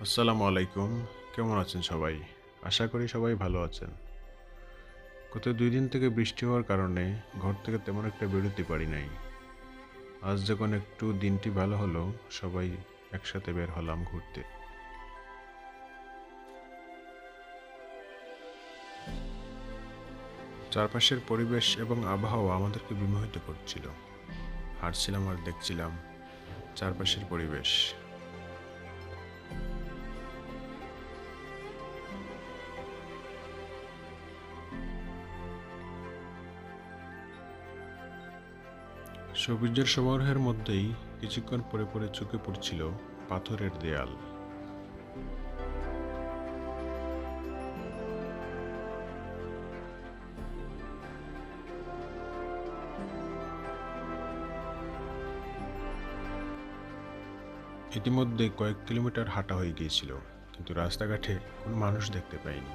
আসসালামু আলাইকুম। কেমন আছেন সবাই? আশা করি সবাই ভালো আছেন। গত ২ দিন থেকে বৃষ্টি হওয়ার কারণে ঘর থেকে তেমন একটা বেরোতে পারি নাই। আজ যখন একটু দিনটি ভালো হলো, সবাই একসাথে বের হলাম ঘুরতে। চারপাশের পরিবেশ এবং আবহাওয়া আমাদেরকে বিমোহিত করছিল। হাঁটছিলাম আর দেখছিলাম চারপাশের পরিবেশ। সবুজের সমারোহের মধ্যেই কিছুক্ষণ পরে পরে চোখে পড়ছিল পাথরের দেয়াল। ইতিমধ্যে কয়েক কিলোমিটার হাঁটা হয়ে গিয়েছিল, কিন্তু রাস্তাঘাটে কোনো মানুষ দেখতে পাইনি।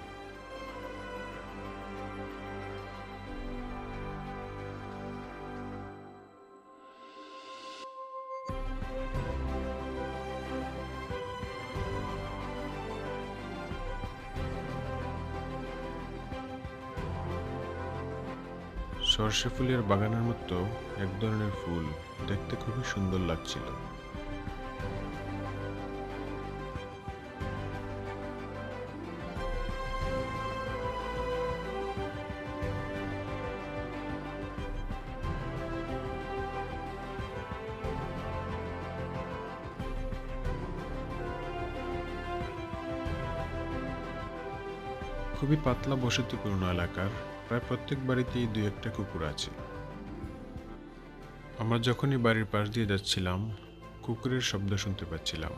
সর্ষে ফুলের বাগানের মতো এক ধরনের ফুল, দেখতে খুবই সুন্দর লাগছিল। খুবই পাতলা বসতিপূর্ণ এলাকার, প্রায় প্রত্যেক বাড়িতেই দুই একটা কুকুর আছে। আমরা যখনই বাড়ির পাশ দিয়ে যাচ্ছিলাম, কুকুরের শব্দ শুনতে পাচ্ছিলাম।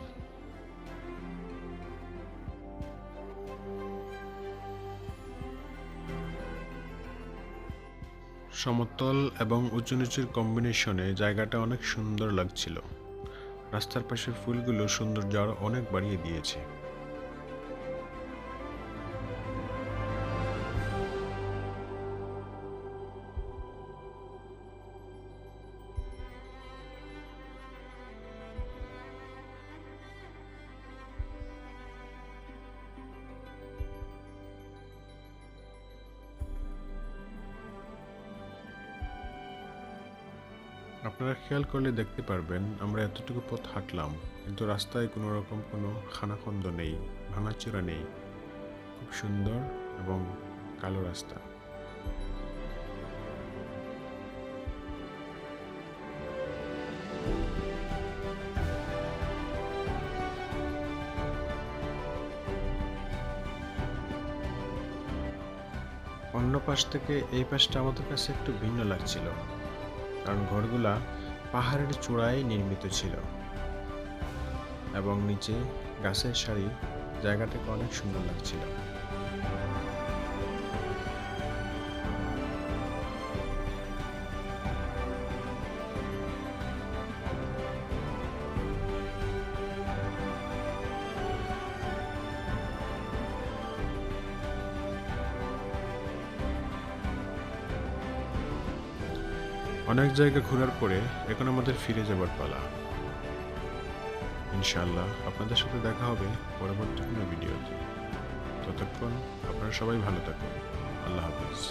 সমতল এবং উঁচু নিচুর কম্বিনেশনে জায়গাটা অনেক সুন্দর লাগছিল। রাস্তার পাশে ফুলগুলো সৌন্দর্য আরো অনেক বাড়িয়ে দিয়েছে। আপনারা খেয়াল করলে দেখতে পারবেন আমরা এতটুকু পথ হাঁটলাম, কিন্তু রাস্তায় কোনো রকম কোনো খানাখন্দ নেই, ভাঙাচোরা নেই। খুব সুন্দর এবং কালো রাস্তা। অন্য পাশ থেকে এই পাশটা আমাদের কাছে একটু ভিন্ন লাগছিল, কারণ ঘরগুলা পাহাড়ের চূড়ায় নির্মিত ছিল এবং নিচে গাছের সারি, জায়গাটাকে অনেক সুন্দর লাগছিল। অনেক জায়গা ঘোরার পরে এখন আমাদের ফিরে যাবার পালা। ইনশাআল্লাহ আপনাদের সাথে দেখা হবে পরবর্তী কোনো ভিডিওতে। ততক্ষণ আপনারা সবাই ভালো থাকুন। আল্লাহ হাফিজ।